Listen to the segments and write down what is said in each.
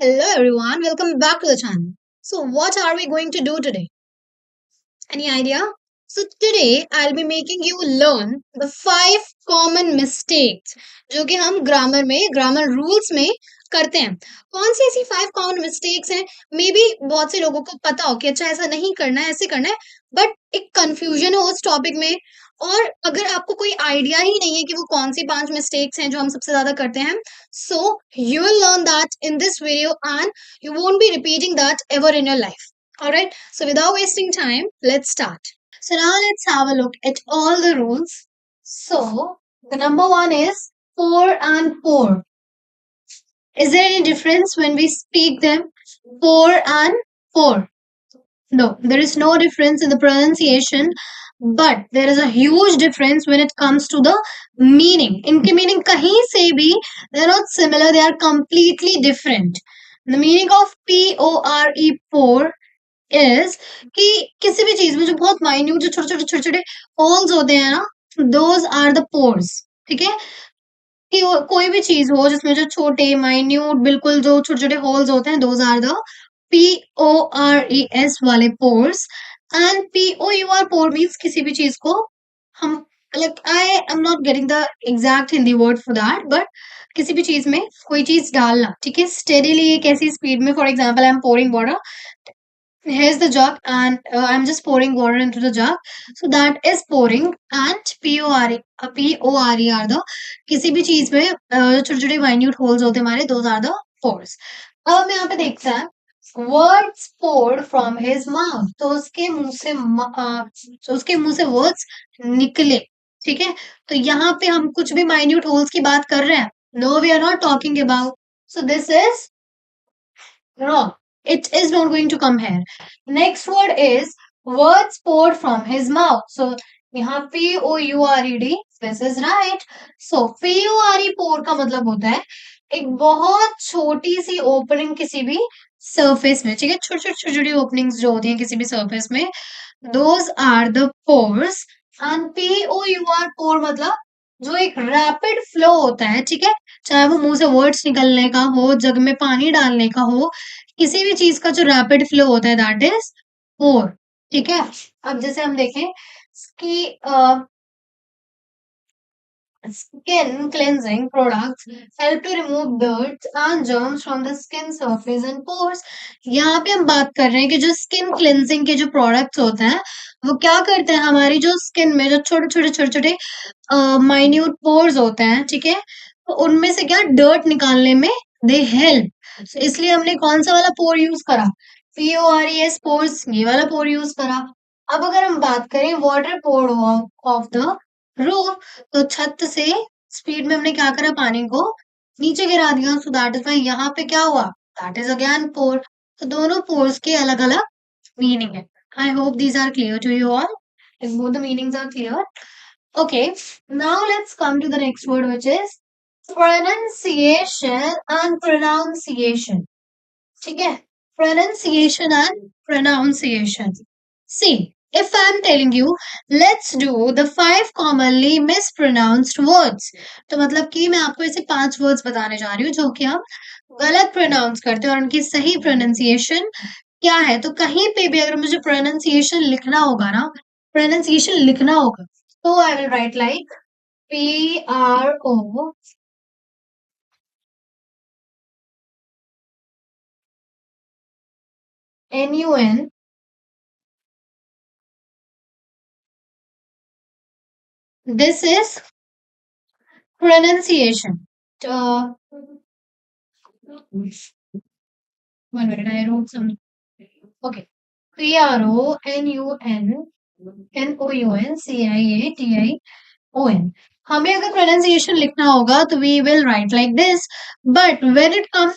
Hello everyone, welcome back to the channel. So what are we going to do today? Any idea? So today I'll be making you learn the 5 common mistakes जो कि हम grammar rules में करते हैं. कौन सी ऐसी 5 common mistakes हैं? May be बहुत से लोगों को पता हो कि अच्छा ऐसा नहीं करना है, ऐसे करना है, बट एक कंफ्यूजन हो उस टॉपिक में. और अगर आपको कोई आइडिया ही नहीं है कि वो कौन सी 5 मिस्टेक्स हैं जो हम सबसे ज्यादा करते हैं, so you will learn that in this video and you won't be repeating that ever in your life. Alright, so without wasting time, let's start. So now let's have a look at all the rules. So the number one is pour and pour. Is there any difference when we speak them? Pour and pour. No, there is no difference in the pronunciation, but there is a huge difference when it comes to the meaning. इनके meaning कहीं से भी they are not similar, they are completely different. The meaning of P-O-R-E pour is कि किसी भी चीज में जो बहुत माइन्यूट जो छोटे छोटे होल्स होते हैं ना, दोज आर द पोर्स. ठीक है, कि कोई भी चीज हो जिसमें जो छोटे माइन्यूट बिल्कुल जो छोटे छोटे होल्स होते हैं, दोज आर द PORES वाले pores. And POUR pour means किसी भी चीज को हम, like I am not getting the exact Hindi word for that, but किसी भी चीज में कोई चीज डालना, ठीक है, स्टेडीली एक ऐसी स्पीड में. For example I am pouring water. Here's the jug and I'm just pouring water into the jug. So that is pouring. And PORE are the किसी भी चीज में छोटे छोटे माइन्यूट होल्स होते हैं हमारे, those are the pores. अब हम यहाँ पे देखते हैं words poured from his mouth. तो उसके मुंह से words निकले. ठीक है, तो यहाँ पे हम कुछ भी माइन्यूट होल्स की बात कर रहे हैं? No, we are not talking about. So this is wrong. It is not going to come here. Next word is words poured from his mouth. So यहाँ POURED, this is right. So PORE pour का मतलब होता है एक बहुत छोटी सी opening किसी भी सरफेस में. ठीक है, छोटी छोटी छोटी ओपनिंग्स जो होती हैं किसी भी सरफेस में, those are the pores. And POUR pour मतलब जो एक रैपिड फ्लो होता है. ठीक है, चाहे वो मुंह से वर्ड्स निकलने का हो, जग में पानी डालने का हो, किसी भी चीज का जो रैपिड फ्लो होता है दैट इज पोर. ठीक है, अब जैसे हम देखें कि skin cleansing products help to remove dirt and germs from the skin surface and pores. यहाँ पे हम बात कर रहे हैं कि जो स्किन क्लेंजिंग के जो प्रोडक्ट्स होते हैं वो क्या करते हैं, हमारी जो स्किन में जो छोटे छोटे माइन्यूट पोर्स होते हैं, ठीक है, तो उनमें से क्या डर्ट निकालने में दे हेल्प. इसलिए हमने कौन सा वाला पोर यूज करा? PORES पोर्स, ये वाला पोर यूज करा. अब अगर हम बात करें water pour of the roof, तो छत से स्पीड में हमने क्या करा, पानी को नीचे गिरा दिया. सो दैट इज वाई यहाँ पे क्या हुआ, दैट इज अगेन पोर. तो दोनों पोर्स के अलग अलग मीनिंग है. I hope these are clear to you all. If both the meanings are clear. Okay, now let's come to the next word, which is pronunciation and pronunciation. ठीक है, pronunciation and pronunciation. See, if I'm telling you, let's do the 5 commonly mispronounced words. तो मतलब कि मैं आपको ऐसे 5 words बताने जा रही हूँ जो कि हम गलत प्रोनाउंस करते हैं और उनकी सही प्रोनाउंसिएशन क्या है. तो कहीं पे भी अगर मुझे प्रोनाउंसिएशन लिखना होगा ना, प्रोनाउंसिएशन लिखना होगा, तो I will write like PRONUNCIATION. This is pronunciation. One minute, I wrote some. Okay. PRONUNCIATION. हमें अगर प्रोनाउंसिएशन लिखना होगा तो we will write like this. But when it comes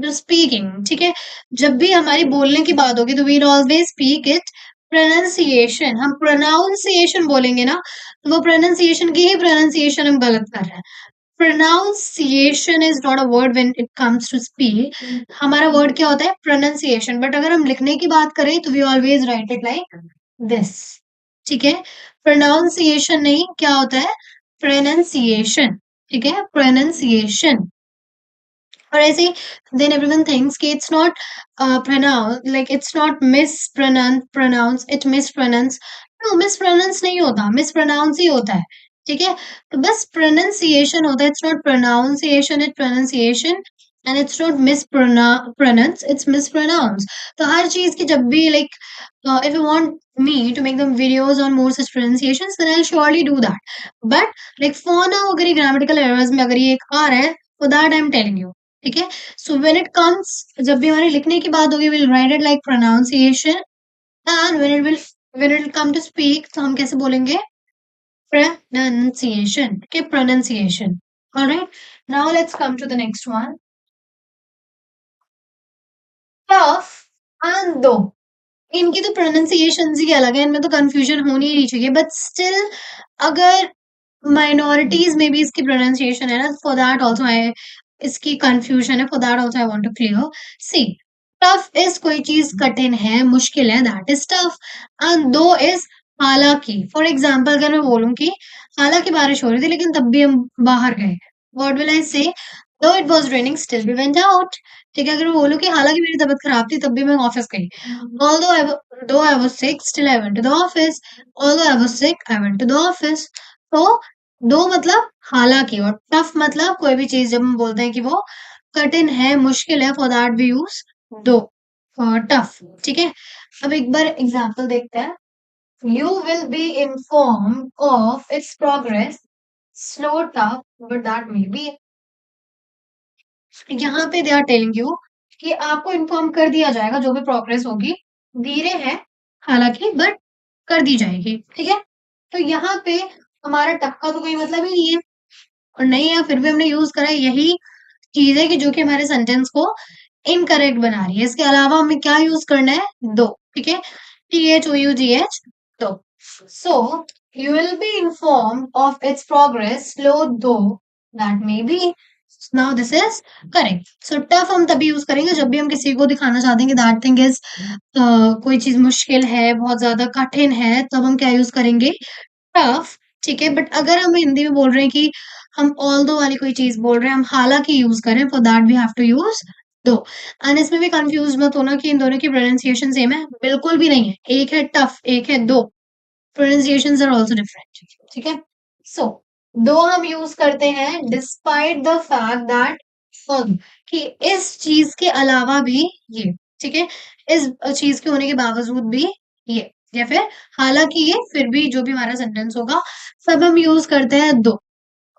to speaking, ठीक है, जब भी हमारी बोलने की बात होगी तो we will always speak it pronunciation. हम प्रोनाउंसिएशन बोलेंगे ना, तो वो प्रोनाउंसिएशन की ही प्रोनाउंसिएशन हम गलत कर रहे हैं. pronunciation is not a word when it comes to speak. हमारा वर्ड क्या होता है, pronunciation. बट अगर हम लिखने की बात करें तो we always write it like this. ठीक है, pronunciation नहीं, क्या होता है, pronunciation. ठीक है, pronunciation. और ऐसे ही देन एवरीवन थिंक्स कि it's not pronounce, like it's not mispronounce, it mispronounce. No, mispronounce नहीं होता, मिस प्रोनाउंस ही होता है। ठीक है, तो बस प्रोनाउंसिएशन होता है, it's not pronunciation, it pronunciation. And it's not mispronounce, it's mispronounce. तो हर चीज की जब भी like if you want me to make them videos on more such pronunciations, then I'll surely do that. But like for now, अगर ये grammatical errors में अगर ये एक आ रहा है, for that I'm telling you. ठीक है, so when it comes, जब भी हमारे लिखने की बात होगी, we'll write it like pronunciation, and when it will come to speak, तो हम कैसे बोलेंगे? Pronunciation. Okay, pronunciation. All right. Now let's come to the next one. Tough and though. इनकी तो प्रोनाउंसिएशंस ही अलग है, इनमें तो कंफ्यूजन होनी ही नहीं चाहिए, बट स्टिल अगर माइनॉरिटीज में भी इसकी प्रोनाउंसिएशन है ना, फॉर दैट आल्सो आई, इसकी कंफ्यूजन है, for that also I want to clear. See, tough is कोई चीज कठिन है, मुश्किल है, that is tough. And though is हालांकि। फॉर एग्जाम्पल अगर मैं बोलूं कि हालांकि बारिश हो रही थी लेकिन तब भी हम बाहर गए, what will I say? Though it was raining still we went out. ठीक है, अगर मैं बोलूं कि हालांकि मेरी तबीयत खराब थी तब भी मैं ऑफिस गई, although I was sick, still I went to the office. Although I was sick, I went to the office. तो दो मतलब हालांकि, और टफ मतलब कोई भी चीज जब हम बोलते हैं कि वो कठिन है, मुश्किल है, फॉर दैट वी यूज दो, टफ। ठीक है, अब एक बार एग्जांपल देखते हैं। You will be informed of its progress, slow tough but that may B. यहाँ पे दे आर टेलिंग यू कि आपको इन्फॉर्म कर दिया जाएगा जो भी प्रोग्रेस होगी, धीरे है हालांकि बट कर दी जाएगी। ठीक है, तो यहाँ पे हमारा टफ का तो कोई मतलब ही नहीं है, और नहीं है फिर भी हमने यूज करा है। यही चीज है कि जो कि हमारे सेंटेंस को इनकरेक्ट बना रही है। इसके अलावा हमें क्या यूज करना है? दो। ठीक है, THOUGH, though. So you will be informed of its progress, slow though that may be. Now this is correct. So tough हम तभी यूज करेंगे जब भी हम किसी को दिखाना चाहते हैं कि दैट थिंग इज, कोई चीज मुश्किल है, बहुत ज्यादा कठिन है, तब हम क्या यूज करेंगे? टफ। ठीक है, बट अगर हम हिंदी में बोल रहे हैं कि हम ऑल दो वाली कोई चीज बोल रहे हैं, हम हालांकि यूज करें, for that we have to use though. And इसमें भी कंफ्यूज मत होना कि इन दोनों की प्रोनाउंसिएशन सेम है, बिल्कुल भी नहीं है। एक है टफ, एक है दो, pronunciations are also different। ठीक है, सो दो हम यूज करते हैं डिस्पाइट द फैक्ट दैट, कि इस चीज के अलावा भी ये। ठीक है, इस चीज के होने के बावजूद भी ये, या फिर हालांकि ये, फिर भी, जो भी हमारा सेंटेंस होगा सब हम यूज करते हैं दो।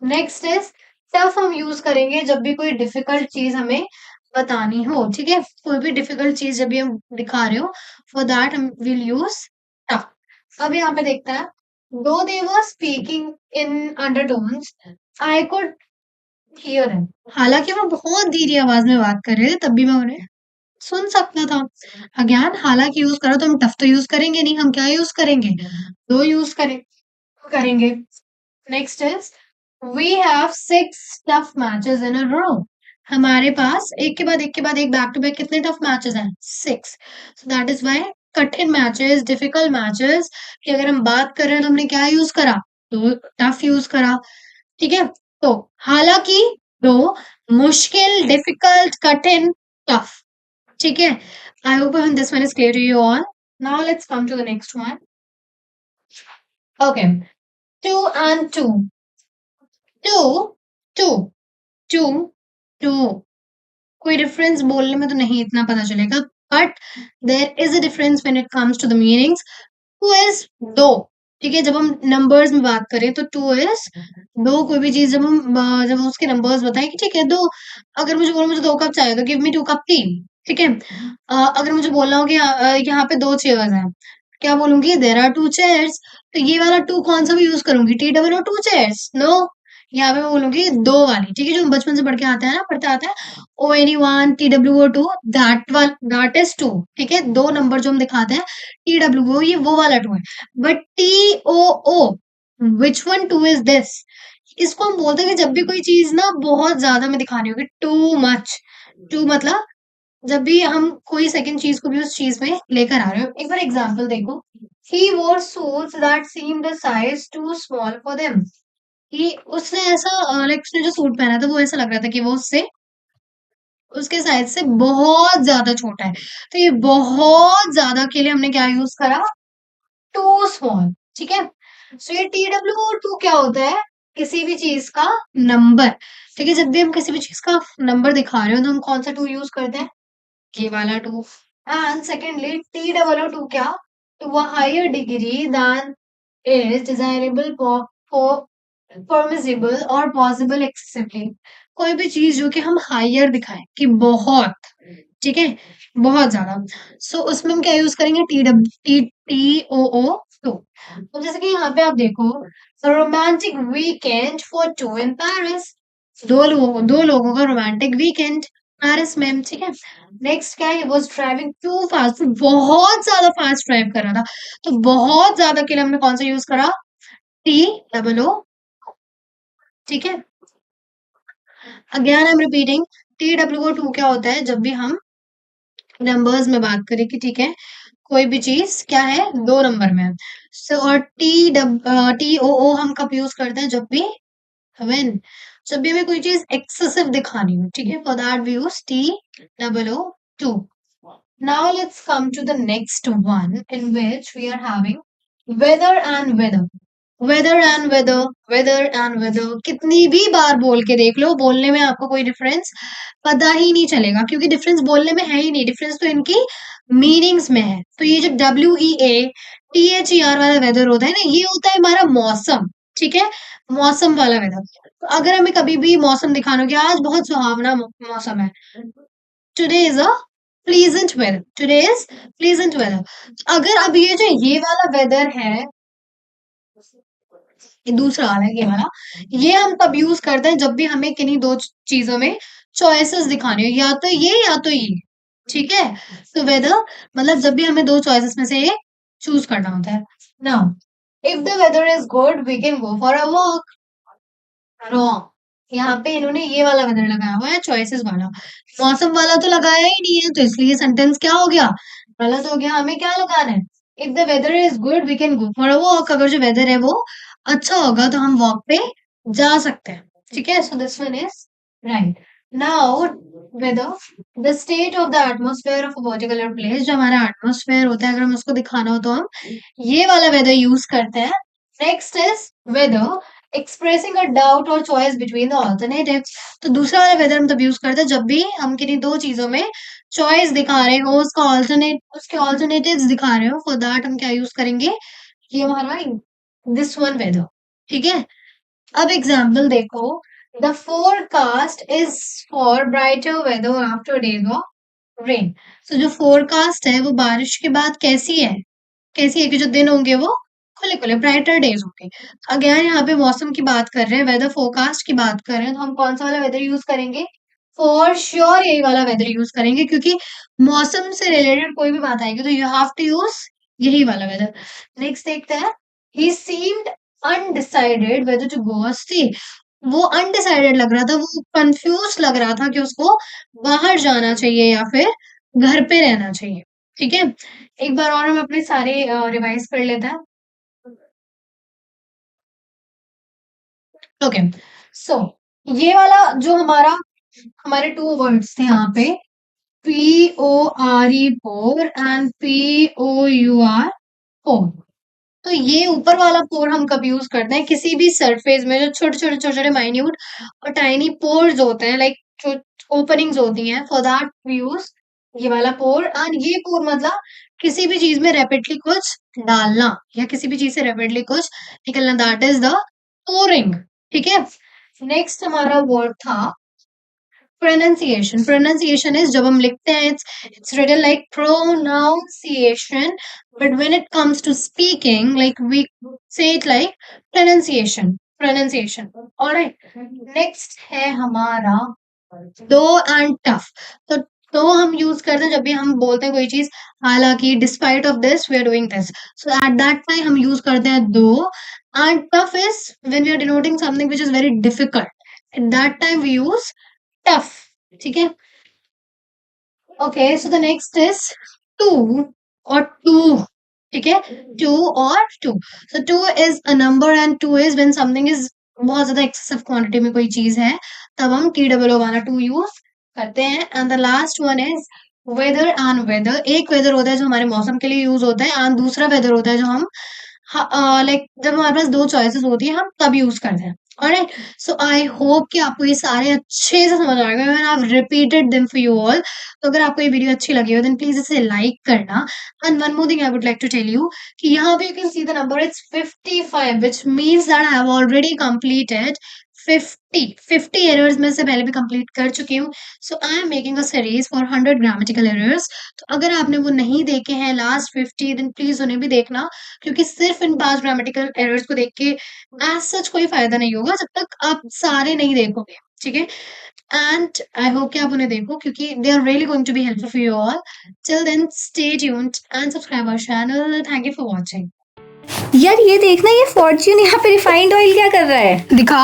नेक्स्ट इज टफ, हम यूज करेंगे जब भी कोई डिफिकल्ट चीज हमें बतानी हो। ठीक है, कोई भी डिफिकल्ट चीज जब भी हम दिखा रहे हो, फॉर दैट हम विल यूज टफ। अब यहाँ पे देखते हैं, though they were speaking in undertones, I could hear them. हालांकि वो बहुत धीरे आवाज में बात कर रहे थे तब भी मैं उन्हें सुन सकता था। अज्ञान, हालांकि यूज करो तो हम टफ तो यूज करेंगे नहीं, हम क्या यूज करेंगे? दो यूज करेंगे। Next is we have 6 tough matches in a row. हमारे पास एक के बाद एक के बाद एक, बैक टू बैक कितने टफ मैचेस हैं? 6। सो दैट इज व्हाई कठिन मैचेस, डिफिकल्ट मैचेस की अगर हम बात कर रहे हैं तो हमने क्या यूज करा? तो टफ यूज करा। ठीक है, तो हालांकि दो, मुश्किल, डिफिकल्ट, कठिन, टफ। ठीक है, I hope this one is clear to you all. Now let's come to the next one. Okay, two and too, to, to, to, too, कोई डिफरेंस बोलने में तो नहीं इतना पता चलेगा, but there is a difference when it comes to the meanings. Two is दो। ठीक है, जब हम नंबर्स में बात करें तो टू इज दो। कोई भी चीज जब हम जब हम उसके नंबर्स बताएं कि ठीक है दो, अगर मुझे बोलो मुझे 2 कप चाहिए तो गिव मी 2 कप टी। ठीक है, अगर मुझे बोलना हो कि यहाँ पे 2 चेयर्स हैं, क्या बोलूंगी? There are 2 chairs. तो ये वाला टू कौन सा भी यूज करूंगी? TWO 2 chairs? नो, यहाँ पे मैं बोलूंगी दो वाली। ठीक है, जो हम बचपन से पढ़ के आते हैं ना, पढ़ते आते हैं, ONE1 TWO 2, that one, that is two. ठीक है, दो नंबर जो हम दिखाते हैं TWO, ये वो वाला टू है। But TOO, which one two is this? इसको हम बोलते हैं कि जब भी कोई चीज ना बहुत ज्यादा में दिखानी होगी, टू मच। टू मतलब जब भी हम कोई सेकंड चीज को भी उस चीज में लेकर आ रहे हो। एक बार एग्जांपल देखो, he wore suits that seemed a size too small for them। कि उसने ऐसा लाइक उसने जो सूट पहना था वो ऐसा लग रहा था कि वो उससे उसके साइज से बहुत ज्यादा छोटा है। तो ये बहुत ज्यादा के लिए हमने क्या यूज करा, टू स्मॉल। ठीक है, सो ये TW2 क्या होता है, किसी भी चीज का नंबर। ठीक है, जब भी हम किसी भी चीज का नंबर दिखा रहे हो तो हम कौन सा टू यूज करते हैं, ये वाला टू। एंड सेकेंडली TW2 क्या, to a higher degree than is desirable for permissible और possible excessively। कोई भी चीज जो कि हम हायर दिखाएं कि बहुत, ठीक है, बहुत ज्यादा, सो उसमें हम क्या यूज करेंगे, TOO2। तो जैसे कि यहाँ पे आप देखो, romantic weekend for two in Paris, दो लोगों का रोमांटिक वीकेंड पेरिस में। ठीक है, नेक्स्ट क्या है, वॉज ड्राइविंग टू फास्ट, बहुत ज्यादा फास्ट ड्राइव कर रहा था। तो बहुत ज्यादा के लिए हमने कौन सा यूज करा, TOO। ठीक है, again I am repeating, TOO क्या होता है, जब भी हम नंबर्स में बात करें कि ठीक है, कोई भी चीज क्या है, दो नंबर में है। सो और TOO हम कब यूज करते हैं, जब भी व्हेन, जब भी हमें कोई चीज एक्सेसिव दिखानी हो। ठीक है, for that we use TOO2। Now let's come to the next one in which we are having weather and whether. Weather and whether, weather and whether कितनी भी बार बोल के देख लो, बोलने में आपको कोई डिफरेंस पता ही नहीं चलेगा, क्योंकि डिफरेंस बोलने में है ही नहीं, डिफरेंस तो इनकी मीनिंग्स में है। तो ये जो WEATHER वाला वेदर होता है ना, ये होता है हमारा मौसम। ठीक है, मौसम वाला वेदर। तो अगर हमें कभी भी मौसम दिखाना हो कि आज बहुत सुहावना मौसम है, today is a pleasant weather, today is pleasant weather. अगर अब ये जो ये वाला वेदर है, ये दूसरा वाला है, ये वाला, ये हम तब यूज करते हैं जब भी हमें किन्हीं दो चीजों में चॉइसेस दिखानी हो, या तो ये या तो ये। ठीक है, तो वेदर मतलब जब भी हमें दो चॉइसेस में से एक चूज करना होता है। Now if the weather is good we can go for a walk. Wrong, यहाँ पे इन्होंने ये वाला वेदर लगाया हुआ है, चॉइसेस वाला, मौसम वाला तो लगाया ही नहीं है, तो इसलिए सेंटेंस क्या हो गया, गलत हो गया। हमें क्या लगाना है, if the weather is good we can go for a walk. अगर जो वेदर है वो अच्छा होगा तो हम वॉक पे जा सकते हैं। ठीक है, so this one is right. Now whether the state of the atmosphere of a particular place, जो हमारा एटमोस्फेयर होता है, अगर हम उसको दिखाना हो तो हम ये वाला वेदर यूज करते हैं। Next is whether expressing a doubt और चॉइस बिटवीन द ऑल्टरनेटिव्स। तो दूसरा वाला वेदर हम तब यूज करते हैं जब भी हम किन्हीं दो चीजों में चॉइस दिखा रहे हो, उसके ऑल्टरनेटिव्स दिखा रहे हो, फॉर दैट हम क्या यूज करेंगे, ये हमारा दिस वन वेदर। ठीक है, अब एग्जाम्पल देखो, the forecast is for brighter weather after days of rain. तो जो फोरकास्ट है वो बारिश के बाद कैसी है, कैसी है कि जो दिन होंगे वो खुले खुले ब्राइटर डेज होंगे। अगेन यहाँ पे मौसम की बात कर रहे हैं, वेदर फोरकास्ट की बात कर रहे हैं, तो हम कौन सा वाला वेदर यूज करेंगे, फॉर श्योर यही वाला वेदर यूज करेंगे, क्योंकि मौसम से रिलेटेड कोई भी बात आएगी तो यू हैव टू यूज यही वाला वेदर। नेक्स्ट देखते हैं, he seemed undecided whether to go see. वो अनडिसाइडेड लग रहा था, वो कंफ्यूज लग रहा था कि उसको बाहर जाना चाहिए या फिर घर पे रहना चाहिए। ठीक है, एक बार और हम अपने सारे रिवाइज कर लेते हैं। ओके, सो ये वाला जो हमारे टू वर्ड्स थे यहाँ पे, PORE पोर एंड POUR पोर। तो ये ऊपर वाला पोर हम कब यूज करते हैं, किसी भी सरफेस में जो छोटे छोटे छोटे छोटे माइन्यूट और टाइनी पोर्स होते हैं, लाइक जो ओपनिंग्स होती हैं, फॉर दैट वी यूज ये वाला पोर। एंड ये पोर मतलब किसी भी चीज में रैपिडली कुछ डालना या किसी भी चीज से रैपिडली कुछ निकलना, दैट इज द पोरिंग। ठीक है, नेक्स्ट हमारा वर्ड था प्रोनाउंसिएशन। प्रोनाउंसिएशन इज जब हम लिखते हैं, it's written like pronunciation, but when it comes to speaking like we say it like pronunciation, pronunciation. Alright, next है हमारा दो एंड टफ। तो दो हम यूज करते हैं जब भी हम बोलते हैं कोई चीज, हालांकि despite of this we are doing this, so at that time हम यूज करते हैं though. And tough is when we are denoting something which is very difficult, at that time we use tough. ठीक है, okay, so the next is two और too. ठीक है, two और too. So two is a number and too is when something is बहुत ज्यादा excessive quantity में कोई चीज है, तब हम TOO वाला टू यूज करते हैं। And the last one is weather and whether. एक वेदर होता है जो हमारे मौसम के लिए यूज होता है एंड दूसरा वेदर होता है जो हम लाइक जब हमारे पास दो चॉइसेस होती है हम तब यूज करते हैं। ऑलराइट, सो आई होप कि आपको ये सारे अच्छे से समझ आ गए। मैंने आप repeated them for you all. तो अगर आपको ये वीडियो अच्छी लगी हो देन प्लीज इसे लाइक करना। And one more thing I would like to tell you कि यहाँ पे you can see the number it's 55 which means that I have already completed 50 errors में से पहले भी कंप्लीट कर चुकी हूँ। So I am making a series for 100 grammatical errors. तो अगर आपने वो नहीं देखे हैं लास्ट 50 देन प्लीज उन्हें भी देखना, क्योंकि सिर्फ इन पांच ग्रामेटिकल एरर्स को देख के एज सच कोई फायदा नहीं होगा जब तक आप सारे नहीं देखोगे, ठीक है। एंड आई होप कि आप उन्हें देखो क्योंकि they are really going to be helpful for you all. Till then stay tuned and subscribe our channel. Thank you for watching. यार ये देखना, ये फॉर्च्यून यहाँ पे रिफाइंड ऑयल क्या कर रहा है? दिखा।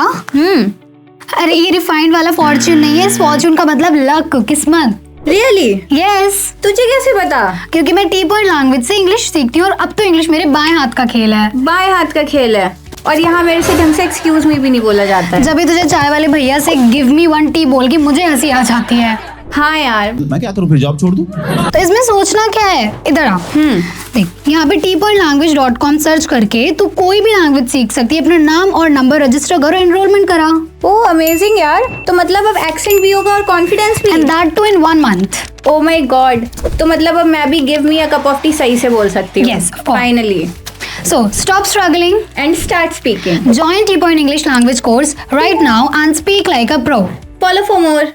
अरे ये रिफाइंड वाला फॉर्च्यून नहीं है, फॉर्च्यून का मतलब लक, किस्मत। रियली? यस। तुझे कैसे पता? क्योंकि मैं टी पॉइंट लैंग्वेज से इंग्लिश सीखती हूँ और अब तो इंग्लिश मेरे बाएं हाथ का खेल है। बाएं हाथ का खेल है और यहाँ मेरे से ढंग से एक्सक्यूज मी भी नहीं बोला जाता है। जब भी तुझे चाय वाले भैया से गिव मी वन टी बोल के मुझे हंसी आ जाती है। हाँ यार, मैं क्या करूँ, फिर जॉब छोड़ दूँ? तो इसमें सोचना क्या है, इधर आ। देख यहाँ पे tpointlanguage.com सर्च करके तू कोई भी लैंग्वेज सीख सकती है। अपना नाम और नंबर रजिस्टर करो, एनरोलमेंट करा। ओह अमेजिंग यार, तो मतलब अब एक्सेंट भी होगा और कॉन्फिडेंस भी। And that too in 1 month. Oh my god, तो मतलब अब मैं भी give me a cup of tea सही से बोल सकती हूँ। Yes, of course. Finally. So stop struggling and start speaking. join T Point English language course right now and speak like a pro. Follow for more.